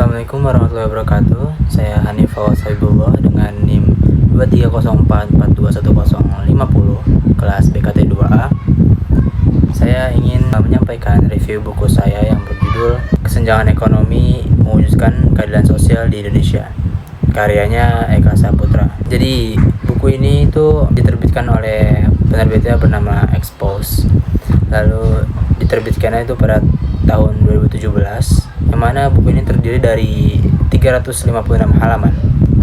Assalamualaikum warahmatullahi wabarakatuh. Saya Hanif Fawaz Habibullah dengan NIM 23044211050 kelas BKT 2A. Saya ingin menyampaikan review buku saya yang berjudul Kesenjangan Ekonomi Mewujudkan Keadilan Sosial di Indonesia. Karyanya Eka Saputra. Jadi buku ini itu diterbitkan oleh penerbitnya bernama Expose. Lalu diterbitkannya itu pada tahun 2017, yang mana buku ini terdiri dari 356 halaman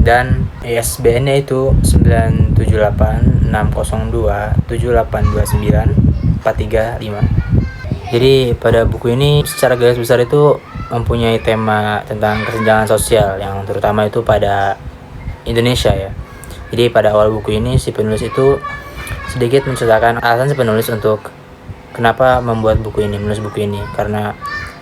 dan ISBN-nya itu 9786027829435. Jadi pada buku ini secara garis besar itu mempunyai tema tentang kesenjangan sosial yang terutama itu pada Indonesia ya. Jadi pada awal buku ini si penulis itu sedikit menceritakan alasan si penulis untuk kenapa membuat buku ini, menulis buku ini, karena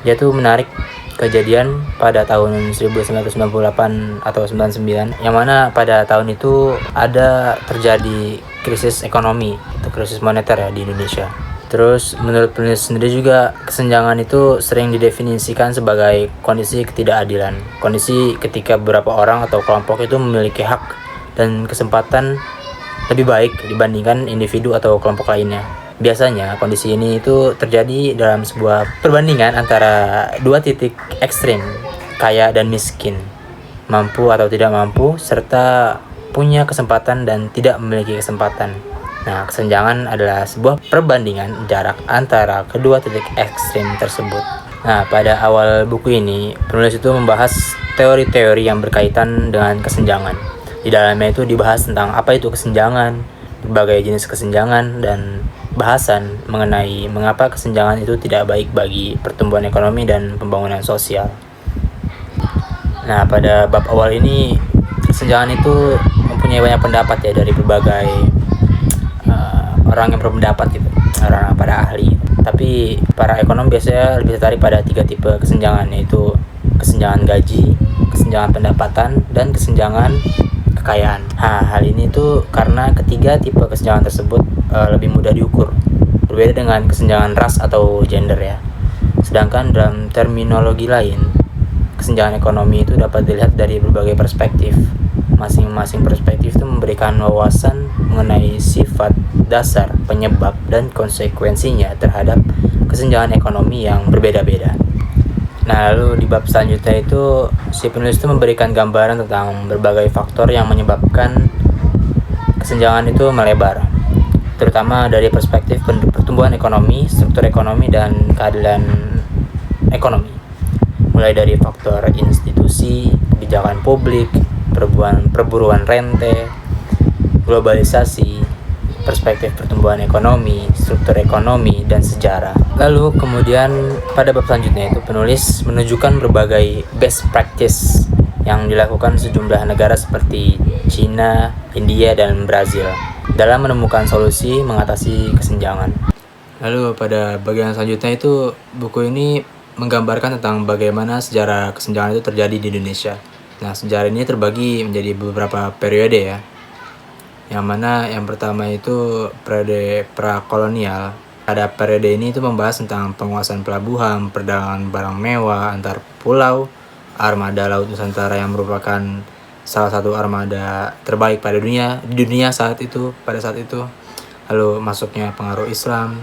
dia tuh menarik kejadian pada tahun 1998 atau 99, yang mana pada tahun itu ada terjadi krisis ekonomi atau krisis moneter ya di Indonesia. Terus menurut penulis sendiri juga kesenjangan itu sering didefinisikan sebagai kondisi ketidakadilan, kondisi ketika beberapa orang atau kelompok itu memiliki hak dan kesempatan lebih baik dibandingkan individu atau kelompok lainnya. Biasanya kondisi ini itu terjadi dalam sebuah perbandingan antara dua titik ekstrim, kaya dan miskin, mampu atau tidak mampu, serta punya kesempatan dan tidak memiliki kesempatan. Nah, kesenjangan adalah sebuah perbandingan jarak antara kedua titik ekstrim tersebut. Nah, pada awal buku ini, penulis itu membahas teori-teori yang berkaitan dengan kesenjangan. Di dalamnya itu dibahas tentang apa itu kesenjangan, berbagai jenis kesenjangan, dan bahasan mengenai mengapa kesenjangan itu tidak baik bagi pertumbuhan ekonomi dan pembangunan sosial. Nah, pada bab awal ini kesenjangan itu mempunyai banyak pendapat ya dari berbagai orang yang berpendapat gitu, orang pada ahli. Tapi para ekonom biasanya lebih tertarik pada 3 tipe kesenjangan, yaitu kesenjangan gaji, kesenjangan pendapatan, dan kesenjangan kekayaan. Hal ini tuh karena ketiga tipe kesenjangan tersebut lebih mudah diukur, berbeda dengan kesenjangan ras atau gender ya. Sedangkan dalam terminologi lain, kesenjangan ekonomi itu dapat dilihat dari berbagai perspektif. Masing-masing perspektif itu memberikan wawasan mengenai sifat dasar, penyebab, dan konsekuensinya terhadap kesenjangan ekonomi yang berbeda-beda. Nah, lalu di bab selanjutnya itu si penulis itu memberikan gambaran tentang berbagai faktor yang menyebabkan kesenjangan itu melebar, terutama dari perspektif pertumbuhan ekonomi, struktur ekonomi, dan keadilan ekonomi. Mulai dari faktor institusi, kebijakan publik, perburuan rente, globalisasi, perspektif pertumbuhan ekonomi, struktur ekonomi, dan sejarah. Lalu kemudian pada bab selanjutnya itu penulis menunjukkan berbagai best practice yang dilakukan sejumlah negara seperti China, India, dan Brazil dalam menemukan solusi mengatasi kesenjangan. Lalu pada bagian selanjutnya itu buku ini menggambarkan tentang bagaimana sejarah kesenjangan itu terjadi di Indonesia. Nah, sejarah ini terbagi menjadi beberapa periode ya. Yang mana yang pertama itu periode prakolonial. Pada periode ini itu membahas tentang penguasaan pelabuhan, perdagangan barang mewah antar pulau, armada laut Nusantara yang merupakan salah satu armada terbaik di dunia pada saat itu. Lalu masuknya pengaruh Islam,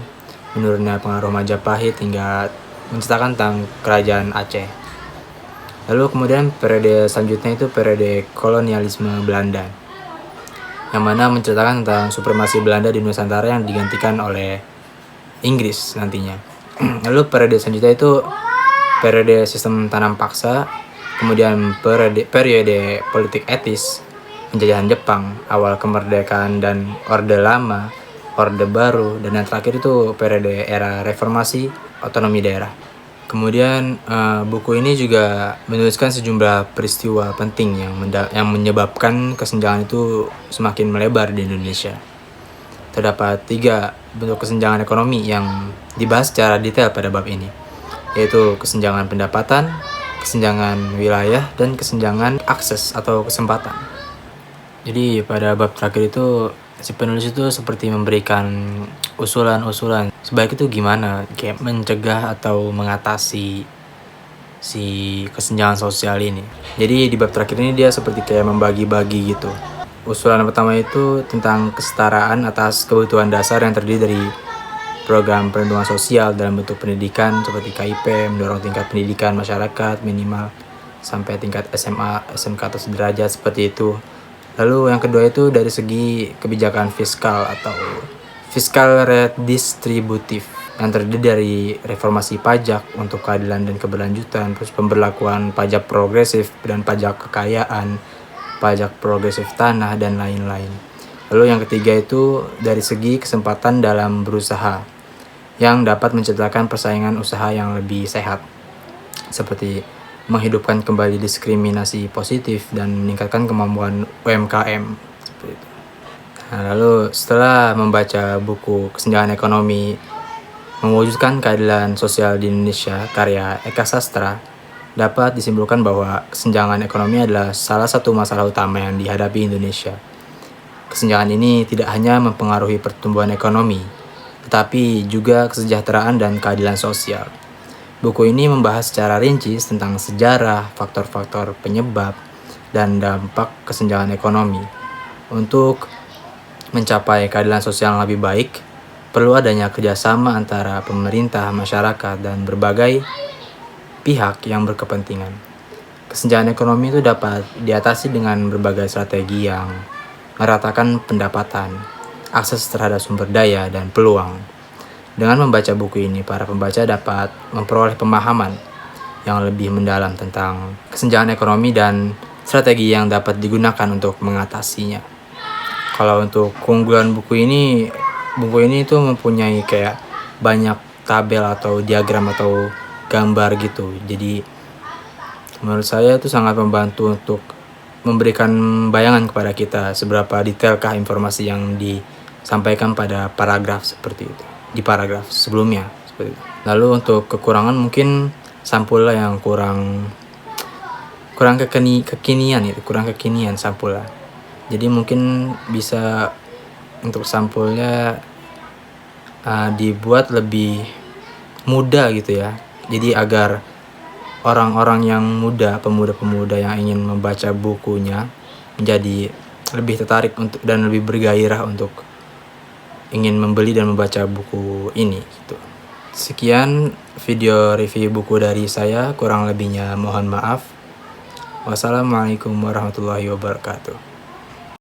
menurunnya pengaruh Majapahit hingga menceritakan tentang kerajaan Aceh. Lalu kemudian periode selanjutnya itu periode kolonialisme Belanda, yang mana menceritakan tentang supremasi Belanda di Nusantara yang digantikan oleh Inggris nantinya. Lalu periode selanjutnya itu periode sistem tanam paksa, kemudian periode politik etis, penjajahan Jepang, awal kemerdekaan dan Orde Lama, Orde Baru, dan yang terakhir itu periode era reformasi, otonomi daerah. Kemudian buku ini juga menuliskan sejumlah peristiwa penting yang menyebabkan kesenjangan itu semakin melebar di Indonesia. Terdapat 3 bentuk kesenjangan ekonomi yang dibahas secara detail pada bab ini, yaitu kesenjangan pendapatan, kesenjangan wilayah, dan kesenjangan akses atau kesempatan. Jadi pada bab terakhir itu si penulis itu seperti memberikan usulan-usulan sebaik itu gimana kayak mencegah atau mengatasi si kesenjangan sosial ini. Jadi di bab terakhir ini dia seperti kayak membagi-bagi gitu. Usulan pertama itu tentang kesetaraan atas kebutuhan dasar yang terdiri dari program perlindungan sosial dalam bentuk pendidikan seperti KIP, mendorong tingkat pendidikan masyarakat minimal sampai tingkat SMA, SMK atau sederajat seperti itu. Lalu yang kedua itu dari segi kebijakan fiskal atau fiskal redistributif yang terdiri dari reformasi pajak untuk keadilan dan keberlanjutan, terus pemberlakuan pajak progresif dan pajak kekayaan, pajak progresif tanah, dan lain-lain. Lalu yang ketiga itu dari segi kesempatan dalam berusaha yang dapat menciptakan persaingan usaha yang lebih sehat, seperti menghidupkan kembali diskriminasi positif dan meningkatkan kemampuan UMKM seperti itu. Nah, lalu setelah membaca buku Kesenjangan Ekonomi Mewujudkan Keadilan Sosial di Indonesia karya Eka Sastra, dapat disimpulkan bahwa kesenjangan ekonomi adalah salah satu masalah utama yang dihadapi Indonesia. Kesenjangan ini tidak hanya mempengaruhi pertumbuhan ekonomi, tetapi juga kesejahteraan dan keadilan sosial. Buku ini membahas secara rinci tentang sejarah, faktor-faktor penyebab, dan dampak kesenjangan ekonomi. Untuk mencapai keadilan sosial yang lebih baik, perlu adanya kerjasama antara pemerintah, masyarakat, dan berbagai pihak yang berkepentingan. Kesenjangan ekonomi itu dapat diatasi dengan berbagai strategi yang meratakan pendapatan, akses terhadap sumber daya, dan peluang. Dengan membaca buku ini, para pembaca dapat memperoleh pemahaman yang lebih mendalam tentang kesenjangan ekonomi dan strategi yang dapat digunakan untuk mengatasinya. Kalau untuk keunggulan buku ini itu mempunyai kayak banyak tabel atau diagram atau gambar gitu. Jadi menurut saya itu sangat membantu untuk memberikan bayangan kepada kita seberapa detailkah informasi yang disampaikan pada paragraf seperti itu, di paragraf sebelumnya seperti itu. Lalu untuk kekurangan mungkin sampulnya yang kurang kekinian sampulnya. Jadi mungkin bisa untuk sampulnya dibuat lebih mudah gitu ya. Jadi agar orang-orang yang muda, pemuda-pemuda yang ingin membaca bukunya menjadi lebih tertarik untuk dan lebih bergairah untuk ingin membeli dan membaca buku ini gitu. Sekian video review buku dari saya, kurang lebihnya mohon maaf. Wassalamualaikum warahmatullahi wabarakatuh.